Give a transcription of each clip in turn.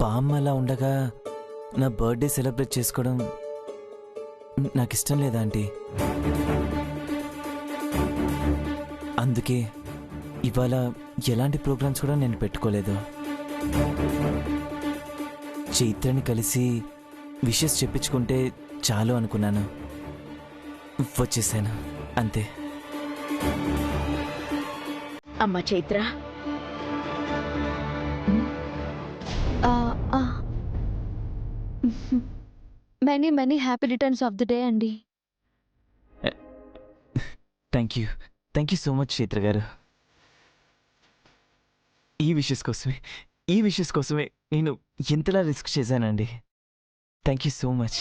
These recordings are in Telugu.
బామ్మ అలా ఉండగా నా బర్త్డే సెలబ్రేట్ చేసుకోవడం నాకు ఇష్టం లేదా ఆంటీ. అందుకే ఇవాళ ఎలాంటి ప్రోగ్రామ్స్ కూడా నేను పెట్టుకోలేదు. చైత్రని కలిసి విషెస్ చెప్పించుకుంటే చాలు అనుకున్నాను. వచ్చేసాను అంతే. అమ్మా Chaitra, many many happy returns of the day అండి. Thank you so much Chaitra garu. ఈ విషెస్ కోసమే నేను ఎంతలా రిస్క్ చేశానండి. Thank you so much.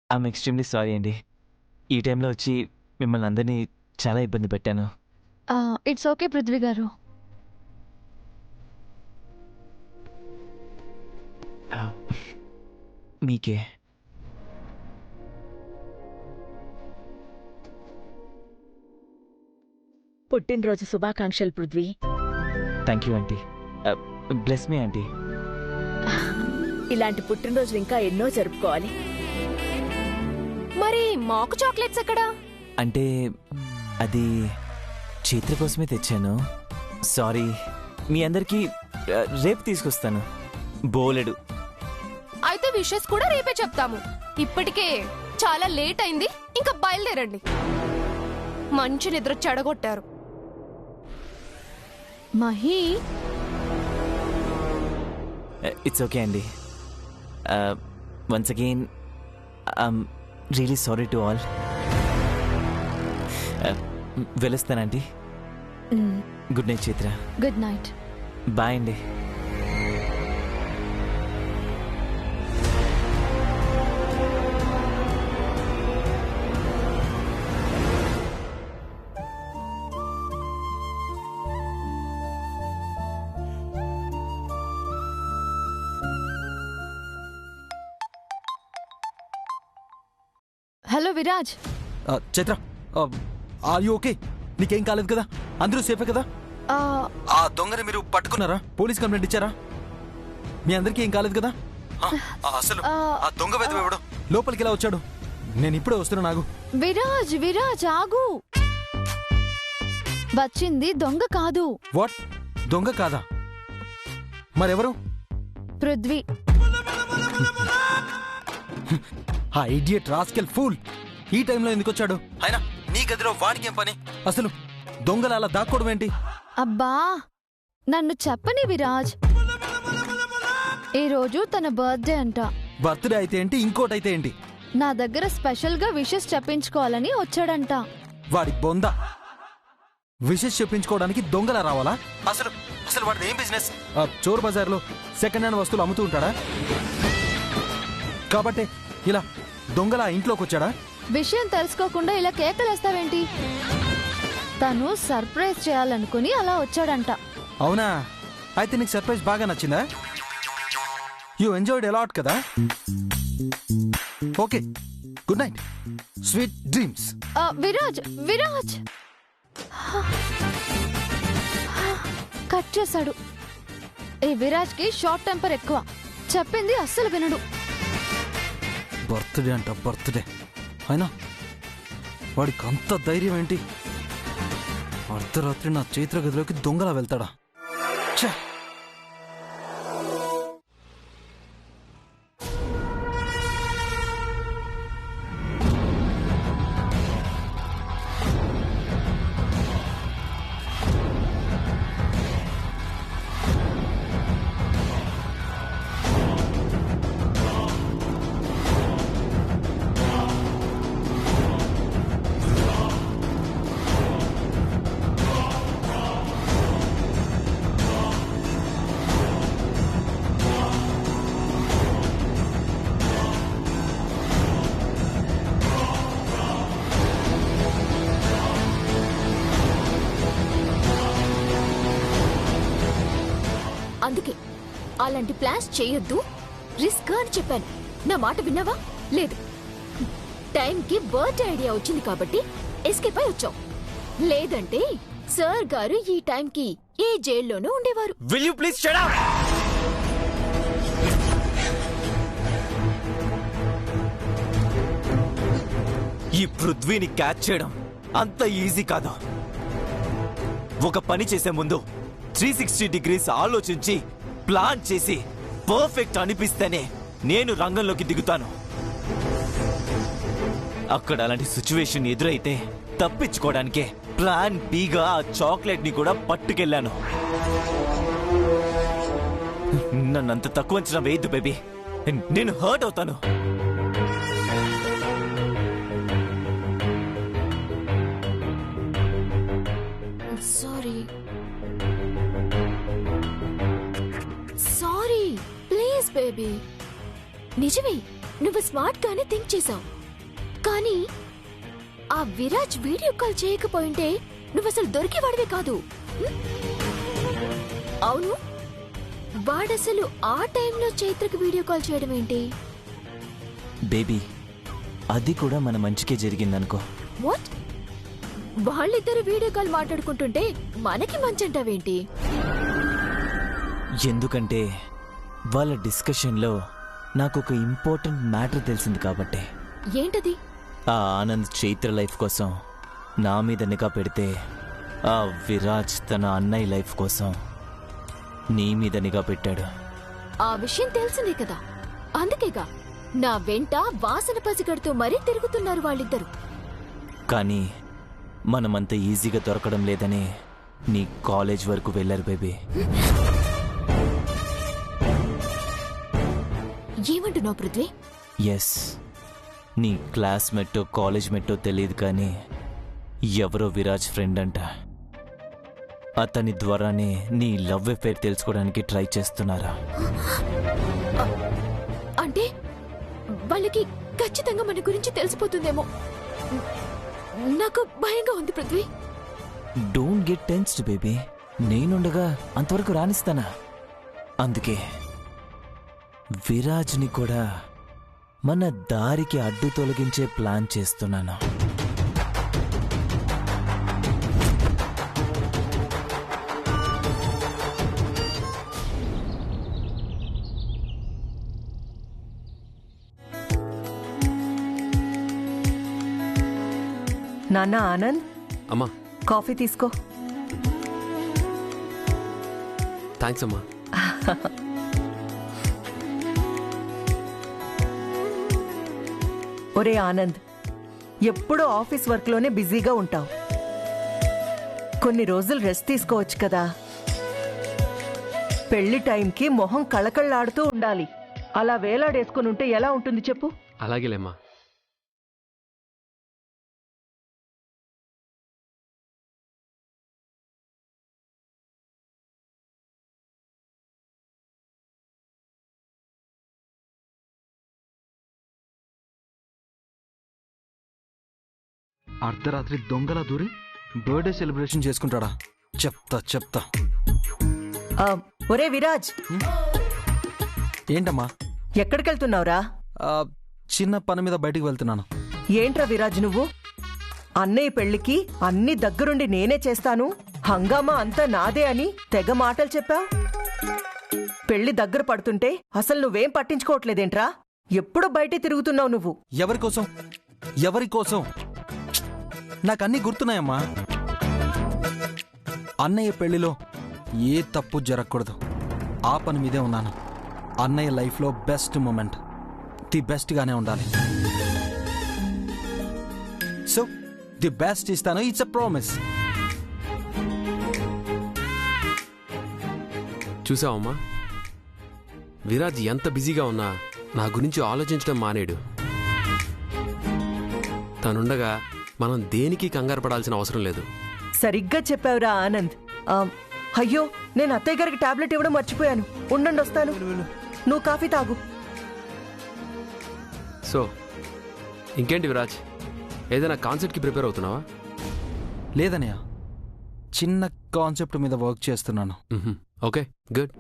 I'm extremely sorry అండి. ఈ టైంలో వచ్చి మిమ్మల్ని అందరినీ చాలా ఇబ్బంది పెట్టాను. ఇట్స్ ఓకే పృథ్వీ గారు. మీకే. పుట్టినరోజు శుభాకాంక్షలు Prithvi. Thank you aunty. Bless me aunty. ఇలాంటి పుట్టినరోజులు ఇంకా ఎన్నో జరుపుకోవాలి. మరి మాకు చాక్లెట్స్ ఎక్కడా? అంటే అది చైత్ర కోసమే తెచ్చాను. సారీ. మీ అందరికీ రేపు తీసుకొస్తాను. బోలెడు. అయితే విషెస్ కూడా రేపే చెప్తాము. ఇప్పటికే చాలా లేట్ అయింది, ఇంకా బయలుదేరండి. మంచి నిద్ర చెడగొట్టారు. మహి, ఇట్స్ ఓకే అండి. Once again I'm really sorry to all. వెళ్ళొస్తానండి. Good night Chaitra. Good night. Bye అండి. Hello Viraj. Chaitra, are you okay? నీకేం కాలేదు కదా? అందరూ సేఫే కదా? ఆ దొంగని మీరు పట్టుకున్నారా? పోలీస్ కంప్లైంట్ ఇచ్చారా? మీ అందరికీ ఏం కాలేదు కదా? అసలు ఆ దొంగ వెదవెవడు లోపలికి ఎలా వచ్చాడు? నేను ఇప్పుడే వస్తున్నా. నాగు. విరాజ్ ఆగు. వచ్చింది దొంగ కాదు. వాట్? దొంగ కాదా? మరెవరు? పృథ్వీ. ఆ ఇడియట్ రాస్కెల్ ఫూల్ ఈ టైంలో ఎందుకు వచ్చాడు? అయినా నీ గదిలో వాడికేం పని? అసలు దొంగలు అలా దాక్కోవడం ఏంటి? అబ్బా, నన్ను చెప్పని విరాజ్. ఈ రోజు తన బర్త్డే అంట. బర్త్డే అయితే ఏంటి, ఇంకోటైతే ఏంటి? నా దగ్గర స్పెషల్ గా విషెస్ చెప్పించుకోవాలని వచ్చాడంట. వాడి బొంద. విషెస్ చెప్పించుకోవడానికి దొంగలా రావాలా? అసలు అసలు వాడిది ఏం బిజినెస్? చోర్ బజార్లో సెకండ్ హ్యాండ్ వస్తువులు అమ్ముతూ ఉంటాడా? కాబట్టి ఇలా దొంగలా ఇంట్లోకి వచ్చాడా? విషయం తెలుసుకోకుండా ఇలా కేకలేస్తావేంటి? తను సర్ప్రైజ్ చేయాలనుకుని అలా వచ్చాడంట. అవునా? అయితే నీకు సర్ప్రైజ్ బాగా నచ్చిందా? యూ ఎంజాయ్డ్ అలాట్ కదా? Okay, good night, sweet dreams. Viraj cut చేశాడు. ఈ విరాజ్ కి షార్ట్ టెంపర్ ఎక్కువ. చెప్పింది అస్సలు వినడు. బర్త్డే అంట బర్త్డే. అయినా వాడికి అంత ధైర్యం ఏంటి? అర్ధరాత్రి నా చైత్ర గదిలోకి దొంగలా వెళ్తాడా? ఛే! అందుకే అలాంటి ప్లాన్స్ చేయొద్దు, రిస్క్ అని చెప్పాను. నా మాట విన్నావా? లేదు. టైంకి బర్త్డే ఐడియా వచ్చింది కాబట్టి ఎస్కేప్ అయి వచ్చావు. లేదంటే సార్ గారు ఈ టైంకి ఏ జైల్లోనూ ఉండేవారు. Will you please shut up? ఈ పృథ్వీని క్యాచ్ చేయడం అంత ఈజీ కాదు. ఒక పని చేసే ముందు 360 డిగ్రీస్ ఆలోచించి ప్లాన్ చేసి పర్ఫెక్ట్ అనిపిస్తేనే నేను రంగంలోకి దిగుతాను. అక్కడ అలాంటి సిచ్యువేషన్ ఎదురైతే తప్పించుకోవడానికే ప్లాన్ బిగా ఆ చాక్లెట్ ని కూడా పట్టుకెళ్ళాను. నన్నంత తక్కువ అంచనా వేయద్దు బేబీ, నేను హర్ట్ అవుతాను. Sorry please baby. నిజమే, నువ్వు స్మార్ట్ గానే థింక్ చేసావు. కానీ ఆ విరాజ్ వీడియో కాల్ చేయకపోయింటే నువ్వసలు దొరికేవాడివే కాదు. అవును, వాడసలు ఆ టైంలో చైత్రకు వీడియో కాల్ చేయడం ఏంటి? బేబీ, అది కూడా మన మంచికే జరిగిందనుకో. వాట్? వాళ్ళిద్దరు వీడియో కాల్ మాట్లాడుకుంటుంటే మనకి మంచంటావేంటి? ఎందుకంటే వాళ్ళ డిస్కషన్లో నాకు ఒక ఇంపార్టెంట్ మ్యాటర్ తెలిసింది కాబట్టి. ఏంటది? ఆ ఆనంద్ చైత్ర లైఫ్ కోసం నా మీద నిఘా పెడితే, ఆ విరాజ్ తన అన్నయ్య లైఫ్ కోసం నీ మీద నిఘా పెట్టాడు. ఆ విషయం తెలిసిందే కదా, అందుకేగా నా వెంట వాసన పసిగడుతూ మరీ తిరుగుతున్నారు వాళ్ళిద్దరు. కానీ మనమంత ఈజీగా దొరకడం లేదని నీ కాలేజ్ వరకు వెళ్ళారు బేబీ. ఏమంటున్నావు పృథ్వీ? ఎస్, నీ క్లాస్మేటో కాలేజ్ మేటో తెలియదు కానీ ఎవరో విరాజ్ ఫ్రెండ్ అంట. అతని ద్వారానే నీ లవ్ అఫేర్ తెలుసుకోవడానికి ట్రై చేస్తున్నారా? అంటే వాళ్ళకి ఖచ్చితంగా మన గురించి తెలిసిపోతుందేమో. నాకు భయంగా ఉంది Prithvi. Don't get tensed baby, నేనుండగా అంతవరకు రాణిస్తానా? అందుకే విరాజ్ని కూడా మన దారికి అడ్డు తొలగించే ప్లాన్ చేస్తున్నాను. నాన్న ఆనంద్, అమ్మా కాఫీ తీసుకో. థ్యాంక్స్ అమ్మా. ఒరే ఆనంద్, ఎప్పుడూ ఆఫీస్ వర్క్లోనే బిజీగా ఉంటావు. కొన్ని రోజులు రెస్ట్ తీసుకోవచ్చు కదా. పెళ్లి టైంకి మొహం కళకళలాడుతూ ఉండాలి. అలా వేలాడేసుకుని ఉంటే ఎలా ఉంటుంది చెప్పు? అలాగేలేమ్మా. అర్ధరాత్రి దొంగలా దూరి బర్త్డే సెలబ్రేషన్ చేసుకుంటాడా? చెప్తా. ఒరే విరాజ్, ఏంటమ్మా? ఎక్కడికెళ్తున్నావురా? చిన్న పని మీద బయటికి వెళ్తున్నాను. ఏంట్రా విరాజ్ నువ్వు? అన్నయ్య పెళ్లికి అన్ని దగ్గరుండి నేనే చేస్తాను, హంగామా అంతా నాదే అని తెగ మాటలు చెప్పావు. పెళ్లి దగ్గర పడుతుంటే అసలు నువ్వేం పట్టించుకోవట్లేదేంట్రా? ఎప్పుడు బయటే తిరుగుతున్నావు నువ్వు? ఎవరి కోసం? నాకన్నీ గుర్తున్నాయమ్మా. అన్నయ్య పెళ్లిలో ఏ తప్పు జరగకూడదు, ఆ పని మీదే ఉన్నాను. అన్నయ్య లైఫ్లో బెస్ట్ మూమెంట్, ది బెస్ట్గానే ఉండాలి. సో ది బెస్ట్ ఇస్తాను, ఇట్స్ అ ప్రామిస్. చూసావమ్మా, విరాజ్ ఎంత బిజీగా ఉన్నా నా గురించి ఆలోచించడం మానేడు. తనుండగా మనం దేనికి కంగారు పడాల్సిన అవసరం లేదు. సరిగ్గా చెప్పావురా ఆనంద్. అయ్యో, నేను అత్తయ్య గారికి టాబ్లెట్ ఇవ్వడం మర్చిపోయాను. ఉండండి వస్తాను. నువ్వు కాఫీ తాగు. సో ఇంకేంటి విరాజ్, ఏదైనా కాన్సెప్ట్కి ప్రిపేర్ అవుతున్నావా? లేదనయ్య, చిన్న కాన్సెప్ట్ మీద వర్క్ చేస్తున్నాను. Okay, good.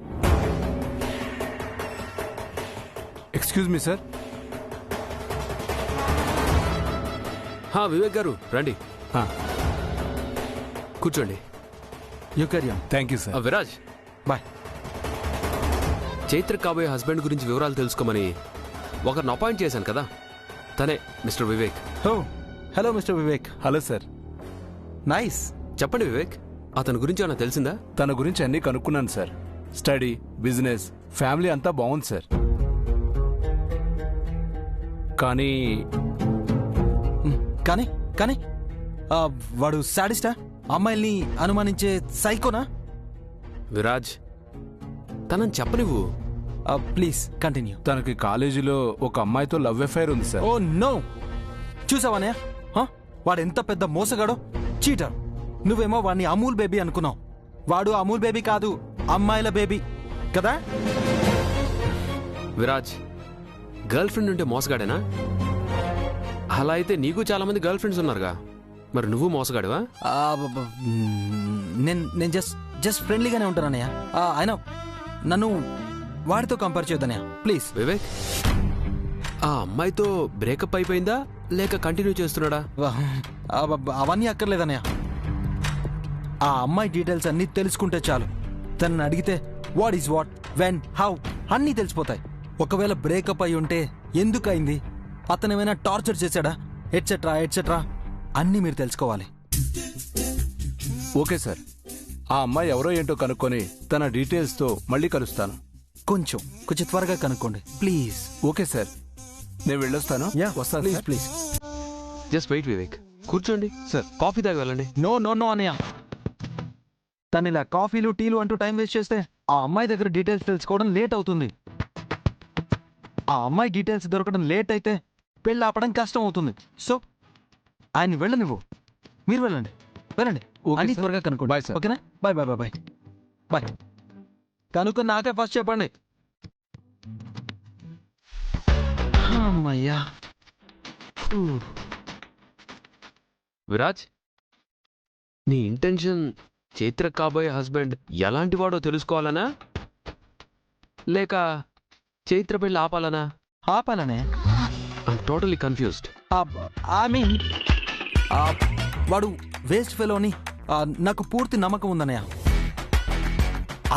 Excuse me sir. Vivek garu రండి, కూర్చోండి. You carry on. Thank you sir. Viraj, bye. Chaitra కాబోయే హస్బెండ్ గురించి వివరాలు తెలుసుకోమని ఒకరిని అపాయింట్ చేశాను కదా, తనే mister Vivek. Oh hello mister Vivek. Hello sir. Nice. చెప్పండి వివేక్, అతని గురించి ఏమైనా తెలిసిందా? తన గురించి అన్నీ కనుక్కున్నాను సార్. స్టడీ, బిజినెస్, ఫ్యామిలీ అంతా బాగుంది సార్. కానీ కానీ కానీ వాడు సాడిస్టా, అమ్మాయిల్ని అనుమానించే సైకోనా? విరాజ్, తనని చెప్పనివ్వు. Please continue. తనకి కాలేజీలో ఒక అమ్మాయితో లవ్ అఫైర్ ఉంది సార్. ఓ నో, చూసావానే వాడు ఎంత పెద్ద మోసగాడో, చీటర్. నువ్వేమో వాడిని అమూల్ బేబీ అనుకున్నావు. వాడు అమూల్ బేబీ కాదు, అమ్మాయిల బేబీ కదా. విరాజ్, గర్ల్ ఫ్రెండ్ ఉంటే మోసగాడేనా? అలా అయితే నీకు చాలా మంది గర్ల్ ఫ్రెండ్స్ ఉన్నారుగా, మరి నువ్వు మోసగాడివా? నేను జస్ట్ ఫ్రెండ్లీగానే ఉంటానన్నయ్య. అయినా నన్ను వాడితో కంపేర్ చేయొద్దన్నయ్య ప్లీజ్. వివేక్, ఆ అమ్మాయితో బ్రేకప్ అయిపోయిందా లేక కంటిన్యూ చేస్తున్నాడా? అవన్నీ అక్కర్లేదన్నయ్య. ఆ అమ్మాయి డీటెయిల్స్ అన్నీ తెలుసుకుంటే చాలు. తనని అడిగితే what is what, when, how అన్నీ తెలిసిపోతాయి. ఒకవేళ బ్రేకప్ అయి ఉంటే ఎందుకయింది, అతను ఏమైనా టార్చర్ చేశాడా, ఎట్సెట్రా ఎట్సెట్రా అన్నీ మీరు తెలుసుకోవాలి. Okay sir. ఆ అమ్మాయి ఎవరో ఏంటో కనుక్కొని తన డీటెయిల్స్తో మళ్ళీ కలుస్తాను. కొంచెం త్వరగా కనుక్కోండి ప్లీజ్. ఓకే సార్, నేను వెళ్ళొస్తాను. వస్తాను please sir. Please. Just wait Vivek, కూర్చోండి సార్. కాఫీ తాగి వెళ్ళండి. నో నో నో అన్నయ్య, తను ఇలా కాఫీలు టీలు అంటూ టైం వేస్ట్ చేస్తే ఆ అమ్మాయి దగ్గర డీటెయిల్స్ తెలుసుకోవడం లేట్ అవుతుంది. ఆ అమ్మాయి డీటెయిల్స్ దొరకడం లేట్ అయితే పెళ్ళి ఆపడం కష్టం అవుతుంది. సో ఆయన వెళ్ళనివ్వు, మీరు వెళ్ళండి వెళ్ళండి. ఓకే అన్ని సార్. త్వరగా కనుక్కోండి. Bye sir. ఓకేనా? Bye bye bye bye bye. కనుక్కొని నాకే ఫస్ట్ చెప్పండి. అమ్మయ్యా. విరాజ్, నీ ఇంటెన్షన్ చైత్ర కాబోయే హస్బెండ్ ఎలాంటి వాడో తెలుసుకోవాలనా లేక చైత్ర పెళ్ళి ఆపాలనా? ఆపాలనే. I'm totally confused. I mean వాడు వేస్ట్ ఫెలోని నాకు పూర్తి నమ్మకం ఉందన్నయ్య.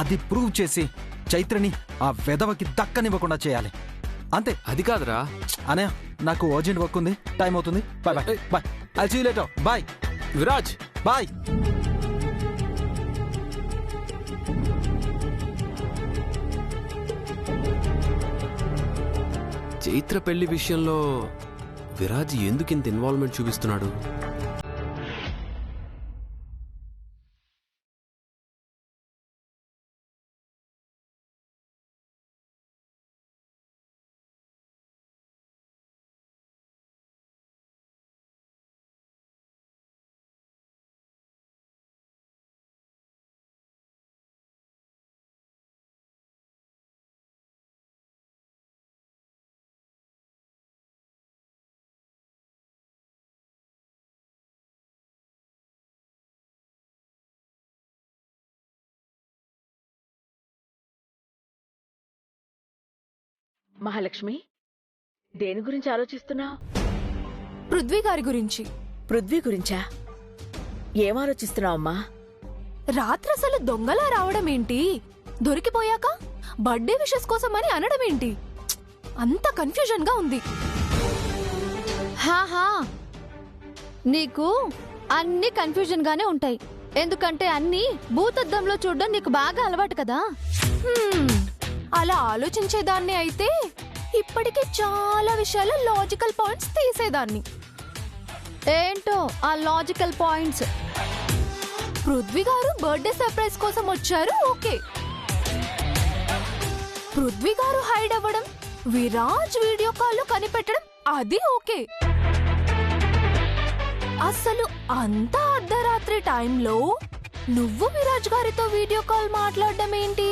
అది ప్రూవ్ చేసి చైత్రని ఆ వెధవకి దక్కనివ్వకుండా చేయాలి అంతే. అది కాదురా అనయ్య, నాకు అర్జెంట్ వర్క్ ఉంది, టైం అవుతుంది. Bye bye bye. I see you later. Bye Viraj. Bye. Chaitra పెళ్లి విషయంలో విరాజ్ ఎందుకు ఇంత ఇన్వాల్వ్మెంట్ చూపిస్తున్నాడు? మహాలక్ష్మి, దేని గురించి ఆలోచిస్తున్నావు? పృథ్వీ గారి గురించి. పృథ్వీ గురించా? ఏం ఆలోచిస్తున్నావమ్మా? రాత్రి అసలు దొంగలా రావడం ఏంటి, దొరికిపోయాక బర్త్డే విషెస్ కోసం అని అనడం ఏంటి, అంత కన్ఫ్యూజన్ గా ఉంది. హాహా, నీకు అన్ని కన్ఫ్యూజన్ గానే ఉంటాయి. ఎందుకంటే అన్ని భూతద్దంలో చూడడం నీకు బాగా అలవాటు కదా. అలా ఆలోచించేదాన్ని అయితే ఇప్పటికే చాలా విషయాలు లాజికల్ పాయింట్స్ తీసేదాన్ని. ఏంటో ఆ లాజికల్ పాయింట్స్? పృథ్వీ గారు బర్త్డే సర్ప్రైజ్ కోసం వచ్చారు, ఓకే. పృథ్వీ గారు హైడ్ అవ్వడం, విరాజ్ వీడియో కాల్ కనిపెట్టడం, అది ఓకే. అసలు అంత అర్ధరాత్రి టైంలో నువ్వు విరాజ్ గారితో వీడియో కాల్ మాట్లాడడం ఏంటి?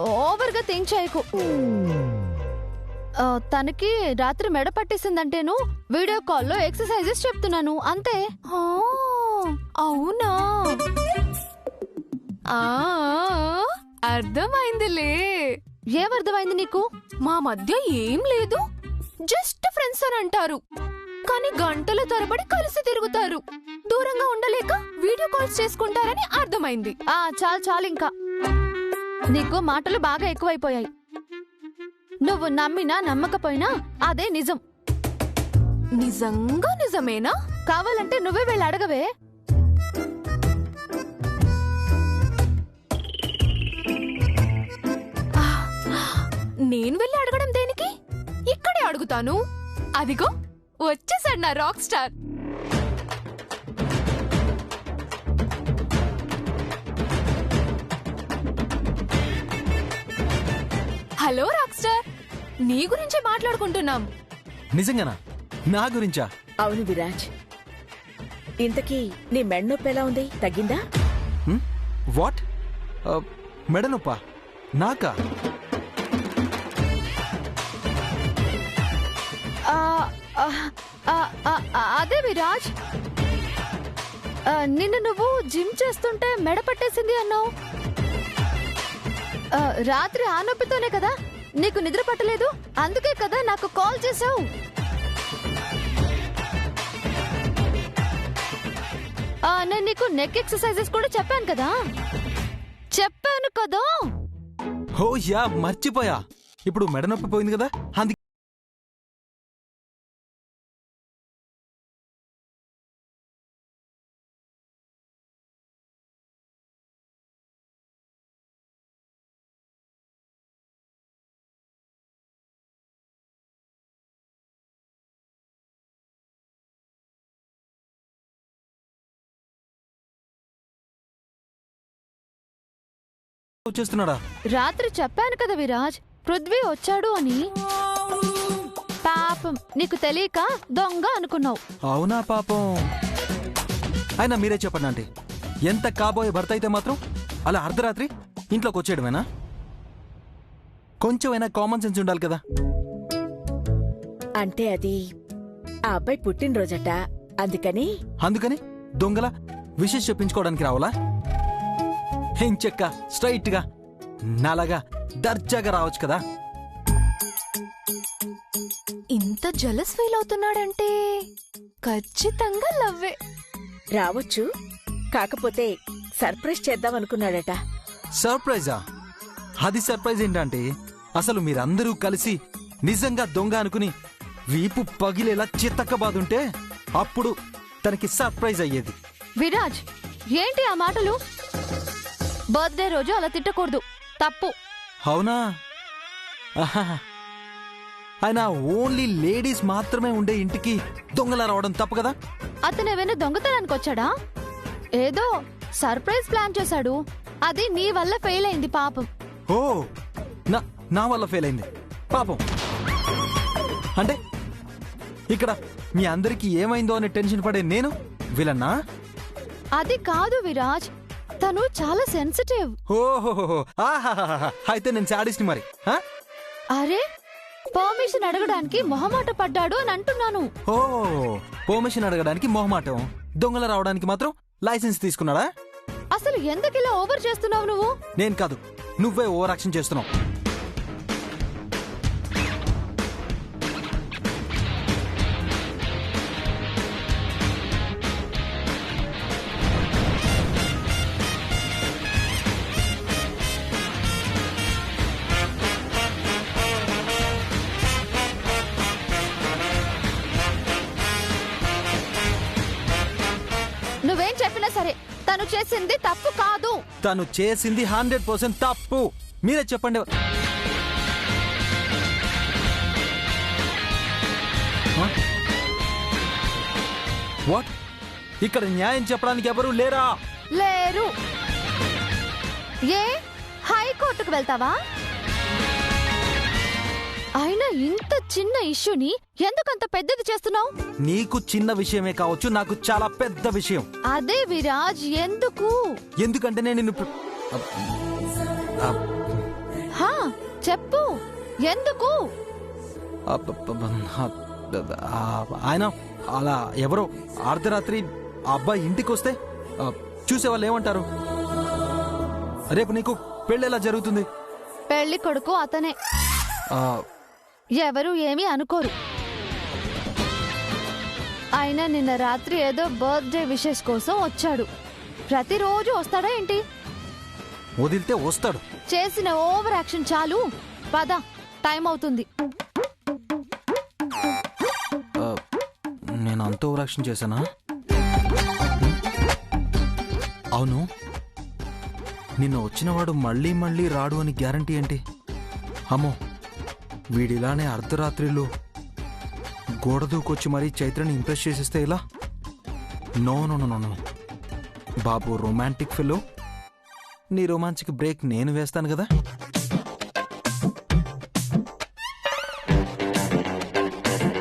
ఓవర్గా థింక్ చేయకు. తనకి రాత్రి మెడ పట్టేసిందంటేను వీడియో కాల్లో ఎక్సర్సైజెస్ చెప్తున్నాను అంతే. అవునా? అర్థమైందిలే. ఏమర్థమైంది నీకు? మా మధ్య ఏం లేదు, ఉంటానంటారు కానీ గంటల తరబడి కలిసి తిరుగుతారు. దూరంగా ఉండలేక వీడియో కాల్స్ చేసుకుంటారని అర్థమైంది. చాలు చాలు ఇంకా. నీకు మాటలు బాగా ఎక్కువైపోయాయి. నువ్వు నమ్మినా నమ్మకపోయినా అదే నిజం. నిజంగా నిజమేనా? కావాలంటే నువ్వే వెళ్ళి అడగవే. నేను వెళ్ళి అడగడం దేనికి? ఇక్కడే అడుగుతాను. అదిగో వచ్చేసాడు నా rock star. Hello rock star, నీ గురించే మాట్లాడుకుంటున్నాం. నిజంగానా? నా గురించా? అవును విరాజ్. ఇంతకీ నీ మెడనొప్పి ఎలా ఉంది? తగ్గిందా? వాట్? మెడ నొప్పా? నాకా? అదే విరాజ్, నిన్ను నువ్వు జిమ్ చేస్తుంటే మెడ పట్టేసింది అన్నావు. రాత్రి ఆ నొప్పితోనే కదా నీకు నిద్ర పట్టలేదు. అందుకే కదా నాకు కాల్ చేసావు. నేను నీకు నెక్ ఎక్సర్సైజెస్ కూడా చెప్పాను కదా. హో యా, మర్చిపోయా. ఇప్పుడు మెడ నొప్పి పోయింది కదా, అందుకే వచ్చేస్తున్నాడా? రాత్రి చెప్పాను కదా విరాజ్, పృథ్వీ వచ్చాడు అని. పాపం నీకు తెలియక దొంగ అనుకున్నావు. అవునా పాపం. అయినా మీరే చెప్పండి ఆంటీ, ఎంత కాబోయే భర్త అయితే మాత్రం అలా అర్ధరాత్రి ఇంట్లోకి వచ్చేయడమేనా? కొంచెమైనా కామన్ సెన్స్ ఉండాలి కదా. అంటే అది ఆ అబ్బాయి పుట్టినరోజట, అందుకని దొంగల విషెస్ చెప్పించుకోవడానికి రావాలా? చెక్క స్ట్రైట్ గా నాలాగా దర్జాగా రావచ్చు కదా. ఇంత జలస్ ఫీల్ అవుతున్నాడంటే ఖచ్చితంగా లవ్వే. రావచ్చు, కాకపోతే సర్ప్రైజ్ చేద్దాం అనుకున్నాడట. సర్ప్రైజా? అది సర్ప్రైజ్ ఏంటంటే అసలు మీరందరూ కలిసి నిజంగా దొంగ అనుకుని వీపు పగిలేలా చిత్తక్కబాదుంటే అప్పుడు తనకి సర్ప్రైజ్ అయ్యేది. విరాజ్, ఏంటి ఆ మాటలు? బర్త్డే రోజు అలా తిట్టకూడదు, తప్పు. అవునా? ఆయన ఓన్లీ లేడీస్ మాత్రమే ఉండే ఇంటికి దొంగలా రావడం తప్పు కదా. అతనేమైనా దొంగతనానికి వచ్చాడా? ఏదో సర్ప్రైజ్ ప్లాన్ చేశాడు, అది నీ వల్ల ఫెయిల్ అయింది పాపం. ఓ, నా వల్ల ఫెయిల్ అయింది పాపం. అంటే ఇక్కడ మీ అందరికీ ఏమైందో అని టెన్షన్ పడే నేను విలన్నా? అది కాదు విరాజ్, తను చాలా సెన్సిటివ్. ఓహో, అయితే నేను సాడిస్ట్ మరి. అరే, పర్మిషన్ అడగడానికి మొహమాట పడ్డాడు అని అంటున్నాను. ఓ, పర్మిషన్ అడగడానికి మొహమాటం, దొంగల రావడానికి మాత్రం లైసెన్స్ తీసుకున్నాడా? అసలు ఎందుకు ఇలా ఓవర్ చేస్తున్నావు నువ్వు? నేను కాదు, నువ్వే ఓవర్ యాక్షన్ చేస్తున్నావు. నువ్వేం చెప్పినా సరే తను చేసింది తప్పు కాదు. తను చేసింది 100% తప్పు. మీరే చెప్పండి. వాట్? ఇక్కడ న్యాయం చెప్పడానికి ఎవరు లేరా? లేరు. ఏ హైకోర్టుకు వెళ్తావా? అయినా ఇంత చిన్న ఇష్యూని ఎందుకంత పెద్దది చేస్తున్నావు? నీకు చిన్న విషయమే కావచ్చు, నాకు చాలా పెద్ద విషయం. అదే విరాజ్, ఎందుకు? ఎందుకంటే నేను నిన్ను చెప్పు, ఎందుకు? ఆయన అలా ఎవరో అర్ధరాత్రి ఆ అబ్బాయి ఇంటికి వస్తే చూసేవాళ్ళు ఏమంటారు? రేపు నీకు పెళ్ళెలా జరుగుతుంది? పెళ్లి కొడుకు అతనే, ఎవరు ఏమీ అనుకోరు. ఆయన నిన్న రాత్రి ఏదో బర్త్డే విషెస్ కోసం వచ్చాడు. ప్రతిరోజు వస్తాడా ఏంటి? వదిలితే వస్తాడు. చేసిన ఓవర్ యాక్షన్ చాలు. పద, టైం అవుతుంది. నేను అంత ఓవరాక్షన్ చేశానా? అవును, నిన్న వచ్చినవాడు మళ్ళీ మళ్ళీ రాడు అని గ్యారంటీ ఏంటి? అమ్మో, వీడిలానే అర్ధరాత్రిలో గోడ దూకొచ్చి మరీ చైత్రని ఇంప్రెస్ చేసేస్తే ఇలా? నో నో నో నో బాబు, రొమాంటిక్ ఫెలో. నీ రొమాన్స్కి బ్రేక్ నేను వేస్తాను కదా.